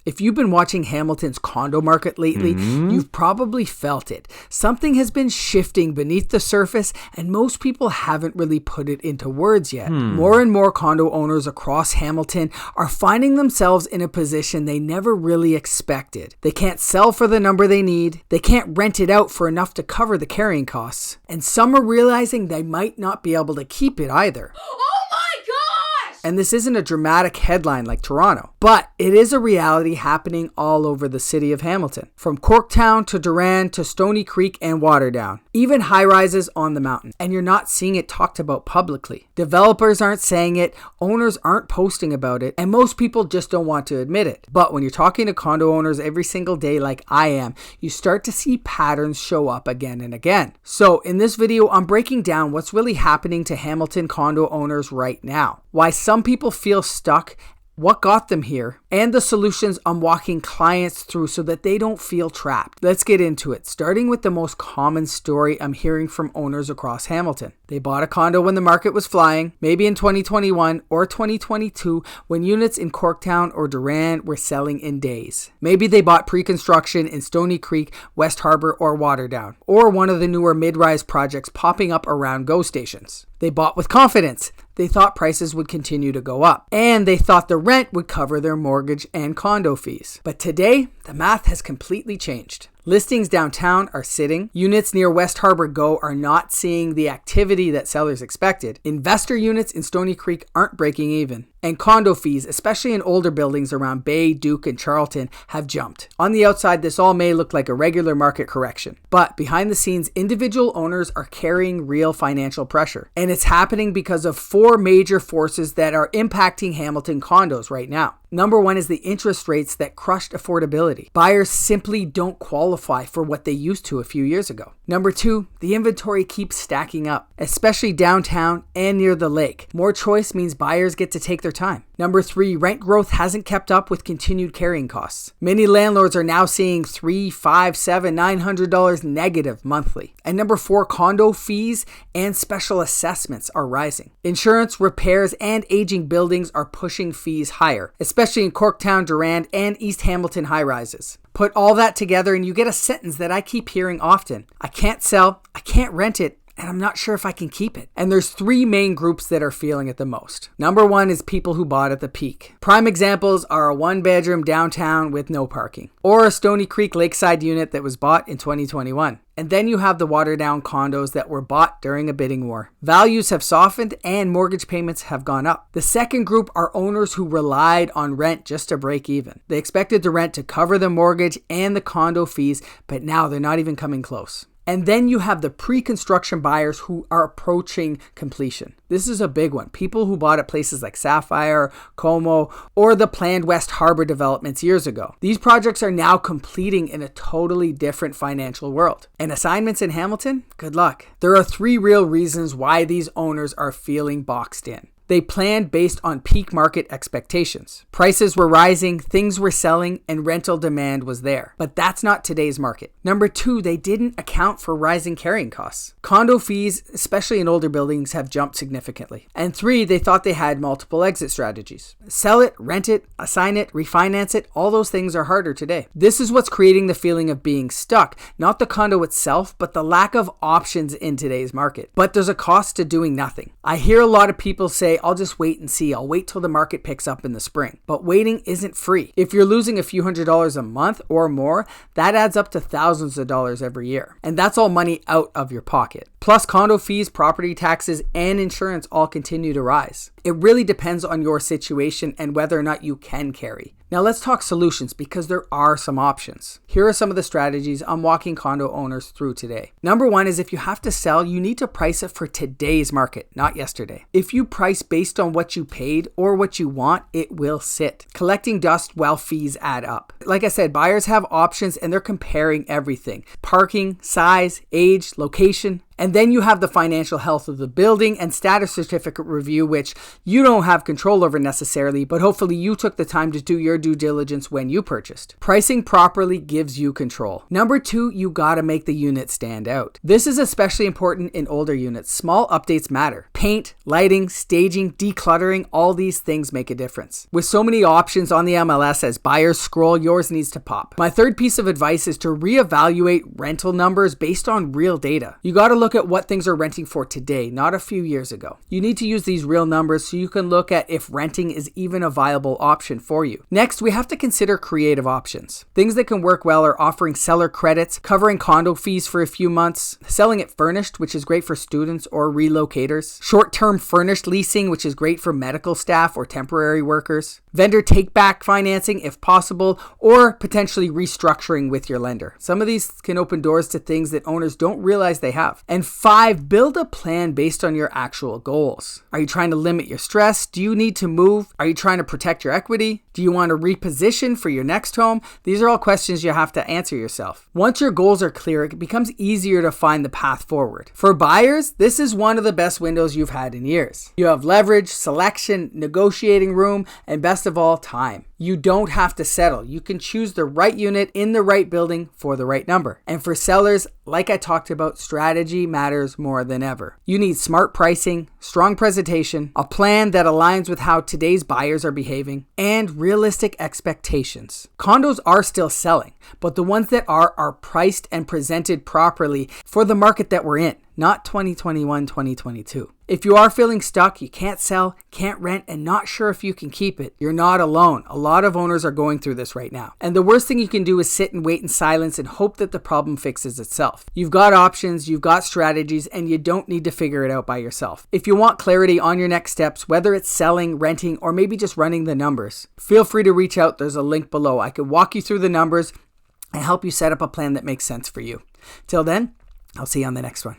If you've been watching Hamilton's condo market lately, you've probably felt it. Something has been shifting beneath the surface, and most people haven't really put it into words yet. More and more condo owners across Hamilton are finding themselves in a position they never really expected. They can't sell for the number they need, they can't rent it out for enough to cover the carrying costs, and some are realizing they might not be able to keep it either. And this isn't a dramatic headline like Toronto, but it is a reality happening all over the city of Hamilton. From Corktown to Durand to Stoney Creek and Waterdown. Even high-rises on the mountain. And you're not seeing it talked about publicly. Developers aren't saying it, owners aren't posting about it, and most people just don't want to admit it. But when you're talking to condo owners every single day like I am, you start to see patterns show up again and again. So in this video, I'm breaking down what's really happening to Hamilton condo owners right now. Why some people feel stuck, what got them here, and the solutions I'm walking clients through so that they don't feel trapped. Let's get into it, starting with the most common story I'm hearing from owners across Hamilton. They bought a condo when the market was flying, maybe in 2021 or 2022 when units in Corktown or Durand were selling in days. Maybe they bought pre-construction in Stoney Creek, West Harbour or Waterdown, or one of the newer mid-rise projects popping up around GO stations. They bought with confidence. They thought prices would continue to go up, and they thought the rent would cover their mortgage and condo fees. But today, the math has completely changed. Listings downtown are sitting. Units near West Harbour GO are not seeing the activity that sellers expected. Investor units in Stoney Creek aren't breaking even. And condo fees, especially in older buildings around Bay, Duke, and Charlton, have jumped. On the outside, this all may look like a regular market correction. But behind the scenes, individual owners are carrying real financial pressure. And it's happening because of four major forces that are impacting Hamilton condos right now. Number one is the interest rates that crushed affordability. Buyers simply don't qualify for what they used to a few years ago. Number two, the inventory keeps stacking up, especially downtown and near the lake. More choice means buyers get to take their time. Number three, rent growth hasn't kept up with continued carrying costs. Many landlords are now seeing $300, $500, $700, $900 negative monthly. And number four, condo fees and special assessments are rising. Insurance, repairs, and aging buildings are pushing fees higher, especially in Corktown, Durand, and East Hamilton high-rises. Put all that together and you get a sentence that I keep hearing often. I can't sell, I can't rent it, and I'm not sure if I can keep it. And there's three main groups that are feeling it the most. Number one is people who bought at the peak. Prime examples are a one-bedroom downtown with no parking, or a Stoney Creek lakeside unit that was bought in 2021. And then you have the Waterdown condos that were bought during a bidding war. Values have softened and mortgage payments have gone up. The second group are owners who relied on rent just to break even. They expected the rent to cover the mortgage and the condo fees, but now they're not even coming close. And then you have the pre-construction buyers who are approaching completion. This is a big one. People who bought at places like Sapphire, Como, or the planned West Harbour developments years ago. These projects are now completing in a totally different financial world. And assignments in Hamilton? Good luck. There are three real reasons why these owners are feeling boxed in. They planned based on peak market expectations. Prices were rising, things were selling, and rental demand was there. But that's not today's market. Number two, they didn't account for rising carrying costs. Condo fees, especially in older buildings, have jumped significantly. And three, they thought they had multiple exit strategies. Sell it, rent it, assign it, refinance it, all those things are harder today. This is what's creating the feeling of being stuck, not the condo itself, but the lack of options in today's market. But there's a cost to doing nothing. I hear a lot of people say, I'll just wait and see. I'll wait till the market picks up in the spring. But waiting isn't free. If you're losing a few $100s a month or more, that adds up to thousands of dollars every year. And that's all money out of your pocket. Plus condo fees, property taxes, and insurance all continue to rise. It really depends on your situation and whether or not you can carry. Now let's talk solutions because there are some options. Here are some of the strategies I'm walking condo owners through today. Number one is if you have to sell, you need to price it for today's market, not yesterday. If you price based on what you paid or what you want, it will sit, collecting dust while fees add up. Like I said, buyers have options and they're comparing everything. Parking, size, age, location, And then you have the financial health of the building and status certificate review, which you don't have control over necessarily, but hopefully you took the time to do your due diligence when you purchased. Pricing properly gives you control. Number 2, you gotta make the unit stand out. This is especially important in older units. Small updates matter. Paint, lighting, staging, decluttering, all these things make a difference. With so many options on the MLS as buyers scroll, yours needs to pop. My third piece of advice is to reevaluate rental numbers based on real data. You gotta look at what things are renting for today, not a few years ago. You need to use these real numbers so you can look at if renting is even a viable option for you. Next, we have to consider creative options. Things that can work well are offering seller credits, covering condo fees for a few months, selling it furnished, which is great for students or relocators, short-term furnished leasing, which is great for medical staff or temporary workers, vendor take-back financing if possible, or potentially restructuring with your lender. Some of these can open doors to things that owners don't realize they have. And 5, build a plan based on your actual goals. Are you trying to limit your stress? Do you need to move? Are you trying to protect your equity? Do you want to reposition for your next home? These are all questions you have to answer yourself. Once your goals are clear, it becomes easier to find the path forward. For buyers, this is one of the best windows you've had in years. You have leverage, selection, negotiating room, and best of all, time. You don't have to settle. You can choose the right unit in the right building for the right number. And for sellers, like I talked about, strategy matters more than ever. You need smart pricing, strong presentation, a plan that aligns with how today's buyers are behaving, and realistic expectations. Condos are still selling, but the ones that are priced and presented properly for the market that we're in, not 2021, 2022. If you are feeling stuck, you can't sell, can't rent, and not sure if you can keep it, you're not alone. A lot of owners are going through this right now. And the worst thing you can do is sit and wait in silence and hope that the problem fixes itself. You've got options, you've got strategies, and you don't need to figure it out by yourself. If you want clarity on your next steps, whether it's selling, renting, or maybe just running the numbers, feel free to reach out. There's a link below. I can walk you through the numbers and help you set up a plan that makes sense for you. Till then, I'll see you on the next one.